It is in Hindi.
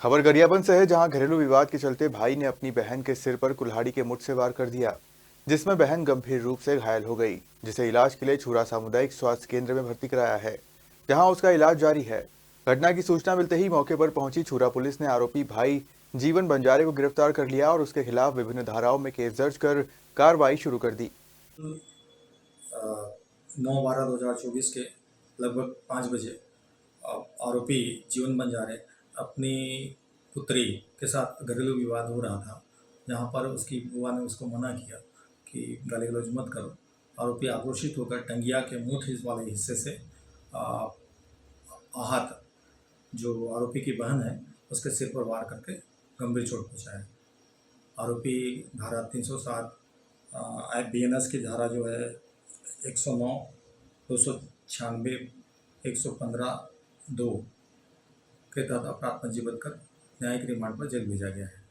खबर गरियाबंद से है, जहां घरेलू विवाद के चलते भाई ने अपनी बहन के सिर पर कुल्हाड़ी के मुठ से वार कर दिया, जिसमें बहन गंभीर रूप से घायल हो गई, जिसे इलाज के लिए छूरा सामुदायिक स्वास्थ्य केंद्र में भर्ती कराया है, जहां उसका इलाज जारी है। घटना की सूचना मिलते ही मौके पर पहुंची छूरा पुलिस ने आरोपी भाई जीवन बंजारे को गिरफ्तार कर लिया और उसके खिलाफ विभिन्न धाराओं में केस दर्ज कर कार्रवाई शुरू कर दी। 9/12/2024 के लगभग 5 बजे आरोपी जीवन बंजारे अपनी पुत्री के साथ घरेलू विवाद हो रहा था, जहां पर उसकी बुआ ने उसको मना किया कि गाली गलौज मत करो। आरोपी आक्रोशित होकर टंगिया के मुठ वाले हिस्से से आ, आहत जो आरोपी की बहन है उसके सिर पर वार करके गंभीर चोट पहुंचाया। आरोपी धारा 307 BNS की धारा जो है 109, 296, 115(2) के तहत अपराध पंजीबद्ध कर न्यायिक रिमांड पर जेल भेजा गया है।